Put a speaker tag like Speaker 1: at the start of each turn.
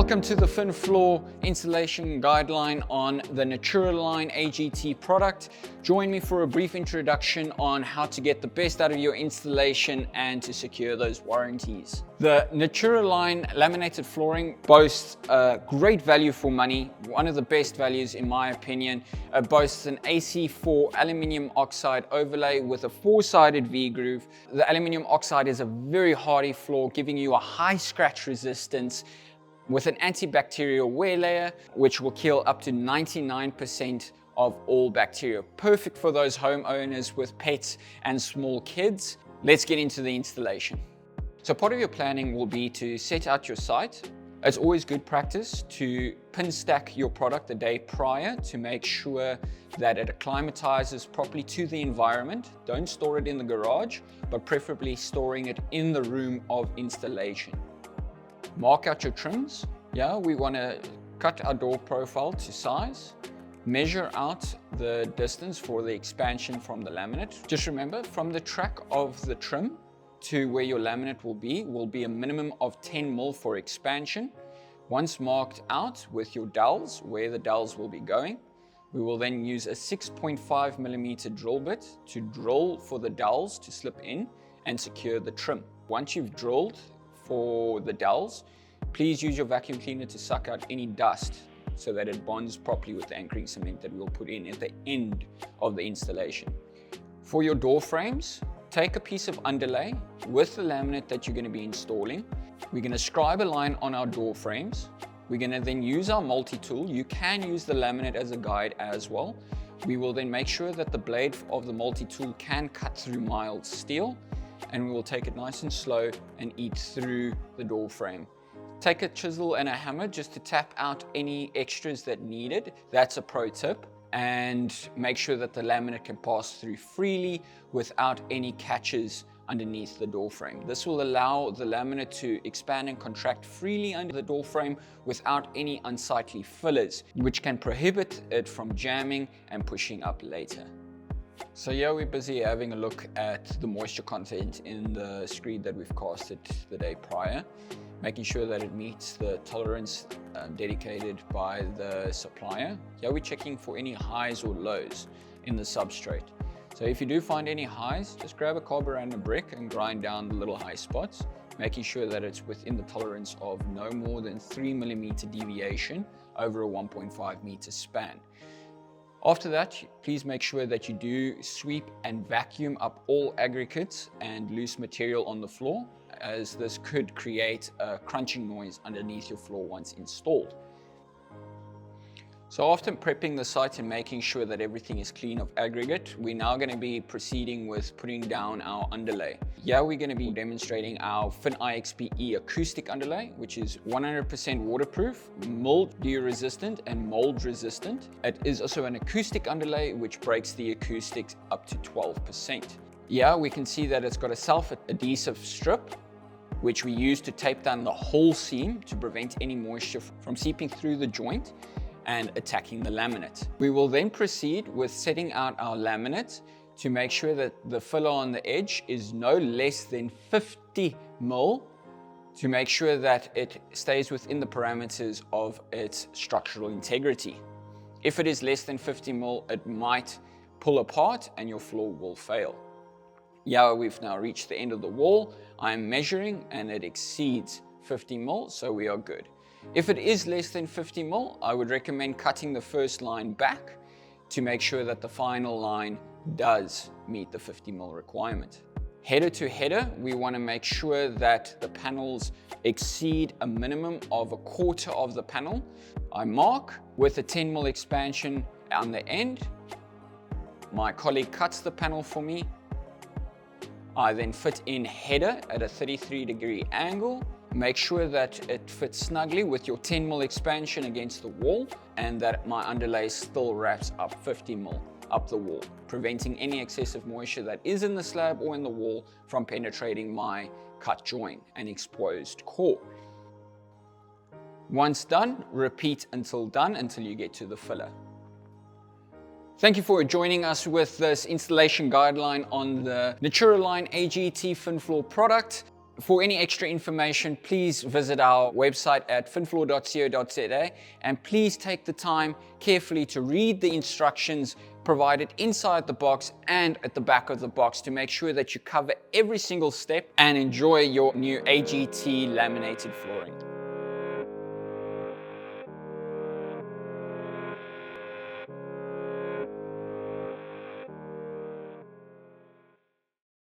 Speaker 1: Welcome to the Finfloor installation guideline on the Natura Line AGT product. Join me for a brief introduction on how to get the best out of your installation and to secure those warranties. The Natura Line laminated flooring boasts a great value for money, one of the best values in my opinion. It boasts an AC4 aluminium oxide overlay with a 4-sided V-groove. The aluminium oxide is a very hardy floor, giving you a high scratch resistance with an antibacterial wear layer, which will kill up to 99% of all bacteria. Perfect for those homeowners with pets and small kids. Let's get into the installation. So part of your planning will be to set out your site. It's always good practice to pin stack your product the day prior to make sure that it acclimatizes properly to the environment. Don't store it in the garage, but preferably storing it in the room of installation. Mark out your trims. We want to cut our door profile to size. Measure out the distance for the expansion from the laminate. Just remember, from the track of the trim to where your laminate will be a minimum of 10 mil for expansion. Once marked out with your dowels, where the dowels will be going, we will then use a 6.5 millimeter drill bit to drill for the dowels to slip in and secure the trim. Once you've drilled for the dowels, please use your vacuum cleaner to suck out any dust so that it bonds properly with the anchoring cement that we'll put in at the end of the installation. For your door frames, take a piece of underlay with the laminate that you're going to be installing. We're going to scribe a line on our door frames. We're going to then use our multi-tool. You can use the laminate as a guide as well. We will then make sure that the blade of the multi-tool can cut through mild steel, and we will take it nice and slow and eat through the door frame. Take a chisel and a hammer just to tap out any extras that needed. That's a pro tip. And make sure that the laminate can pass through freely without any catches underneath the door frame. This will allow the laminate to expand and contract freely under the door frame without any unsightly fillers, which can prohibit it from jamming and pushing up later. So we're busy having a look at the moisture content in the screed that we've casted the day prior, making sure that it meets the tolerance dedicated by the supplier. We're checking for any highs or lows in the substrate. So if you do find any highs, just grab a carburetor brick and grind down the little high spots, making sure that it's within the tolerance of no more than 3 millimeter deviation over a 1.5 meter span. After that, please make sure that you do sweep and vacuum up all aggregates and loose material on the floor, as this could create a crunching noise underneath your floor once installed. So after prepping the site and making sure that everything is clean of aggregate, we're now going to be proceeding with putting down our underlay. We're going to be demonstrating our FinXPE acoustic underlay, which is 100% waterproof, mildew resistant and mold resistant. It is also an acoustic underlay which breaks the acoustics up to 12%. We can see that it's got a self-adhesive strip which we use to tape down the whole seam to prevent any moisture from seeping through the joint and attacking the laminate. We will then proceed with setting out our laminate to make sure that the filler on the edge is no less than 50 mil to make sure that it stays within the parameters of its structural integrity. If it is less than 50 mil, it might pull apart and your floor will fail. We've now reached the end of the wall. I'm measuring and it exceeds 50 mil, so we are good. If it is less than 50 mil, I would recommend cutting the first line back to make sure that the final line does meet the 50 mil requirement. Header to header, we want to make sure that the panels exceed a minimum of a quarter of the panel. I mark with a 10 mil expansion on the end. My colleague cuts the panel for me. I then fit in header at a 33-degree angle. Make sure that it fits snugly with your 10 mil expansion against the wall and that my underlay still wraps up 50 mil up the wall, preventing any excessive moisture that is in the slab or in the wall from penetrating my cut joint and exposed core. Once done, repeat until you get to the filler. Thank you for joining us with this installation guideline on the Natura Line AGT Finfloor product. For any extra information, please visit our website at finfloor.co.za, and please take the time carefully to read the instructions provided inside the box and at the back of the box to make sure that you cover every single step and enjoy your new AGT laminated flooring.